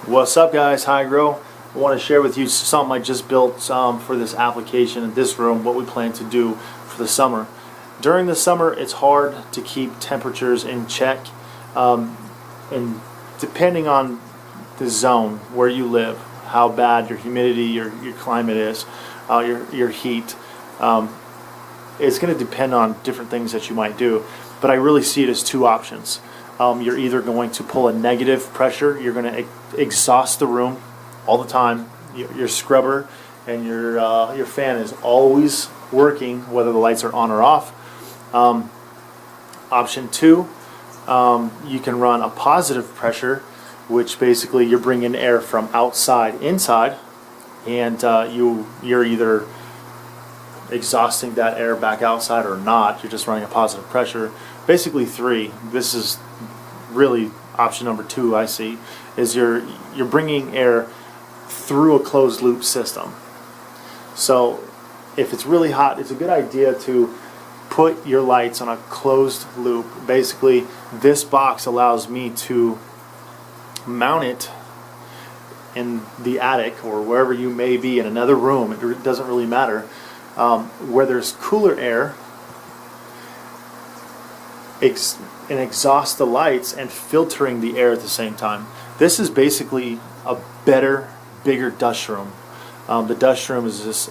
What's up, guys? Hygro. I want to share with you something I just built for this application in this room, what we plan to do for the summer. During the summer, it's hard to keep temperatures in check, and depending on the zone where you live, how bad your humidity, your climate is, your heat, it's going to depend on different things that you might do. But I really see it as two options. You're either going to pull a negative pressure, you're going to exhaust the room all the time. Your scrubber and your fan is always working, whether the lights are on or off. Option two, you can run a positive pressure, which basically you're bringing air from outside inside, and you're either exhausting that air back outside or not. You're just running a positive pressure. Basically three. This is really option number two. I see is you're bringing air through a closed loop system. So if it's really hot, it's a good idea to put your lights on a closed loop. Basically, this box allows me to mount it in the attic or wherever you may be in another room. It doesn't really matter, where there's cooler air, and exhaust the lights and filtering the air at the same time. This is basically a better, bigger dust room. The dust room is just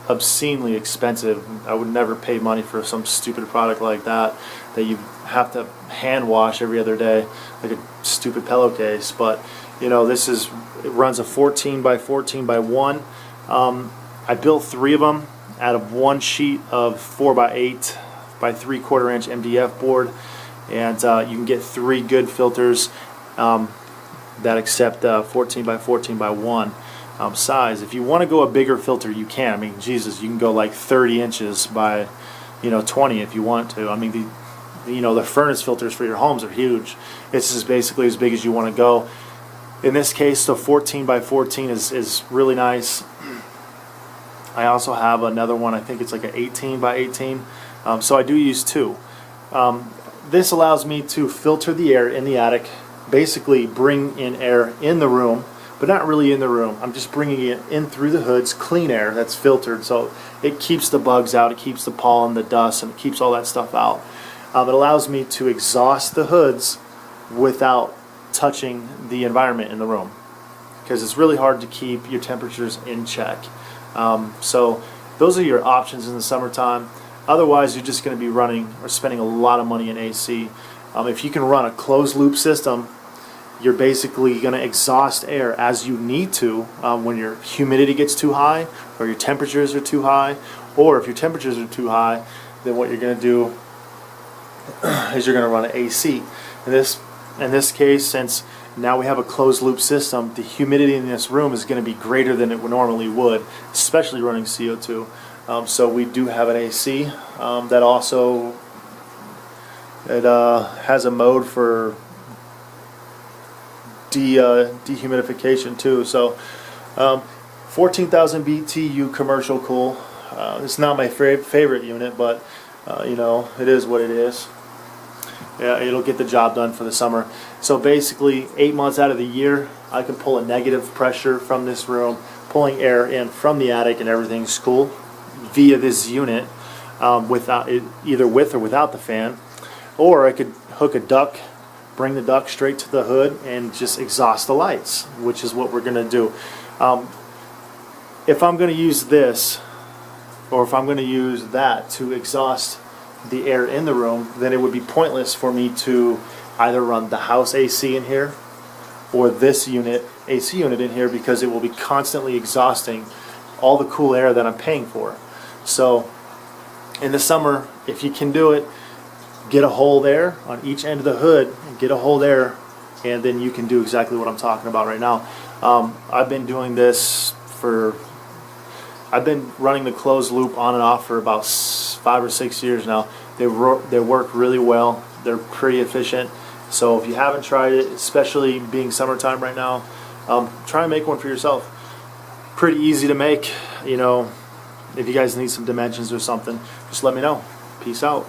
obscenely expensive. I would never pay money for some stupid product like that you have to hand wash every other day, like a stupid pillowcase. But you know, it runs a 14 by 14 by 1. I built 3 of them out of one sheet of 4 by 8 by 3/4 inch MDF board, and you can get 3 good filters that accept 14 by 14 by 1 size. If you want to go a bigger filter, you can. I mean, Jesus, you can go like 30 inches by 20 if you want to. I mean, the furnace filters for your homes are huge. It's just basically as big as you want to go. In this case, the 14 by 14 is really nice. I also have another one. I think it's like an 18 by 18. So I do use 2. This allows me to filter the air in the attic, basically bring in air in the room, but not really in the room. I'm just bringing it in through the hoods, clean air that's filtered, so it keeps the bugs out, it keeps the pollen, the dust, and it keeps all that stuff out. It allows me to exhaust the hoods without touching the environment in the room, because it's really hard to keep your temperatures in check. So those are your options in the summertime. Otherwise, you're just going to be running or spending a lot of money in AC. If you can run a closed loop system, you're basically going to exhaust air as you need to when your humidity gets too high or your temperatures are too high. Or if your temperatures are too high, then what you're going to do is you're going to run an AC. In this case, since now we have a closed loop system, the humidity in this room is going to be greater than it normally would, especially running CO2. So we do have an AC that also has a mode for dehumidification too. So 14,000 BTU commercial cool. It's not my favorite unit, but it is what it is. Yeah, it'll get the job done for the summer. So basically, 8 months out of the year, I can pull a negative pressure from this room, pulling air in from the attic, and everything's cool via this unit, without it, either with or without the fan. Or I could hook a duct, bring the duct straight to the hood, and just exhaust the lights, which is what we're going to do. If I'm going to use this, or if I'm going to use that to exhaust the air in the room, then it would be pointless for me to either run the house AC in here or this AC unit in here, because it will be constantly exhausting all the cool air that I'm paying for. So in the summer, if you can do it, get a hole there on each end of the hood, get a hole there, and then you can do exactly what I'm talking about right now. I've been doing this I've been running the closed loop on and off for about 5 or 6 years now. They work really well. They're pretty efficient. So if you haven't tried it, especially being summertime right now, try and make one for yourself. Pretty easy to make. If you guys need some dimensions or something, just let me know. Peace out.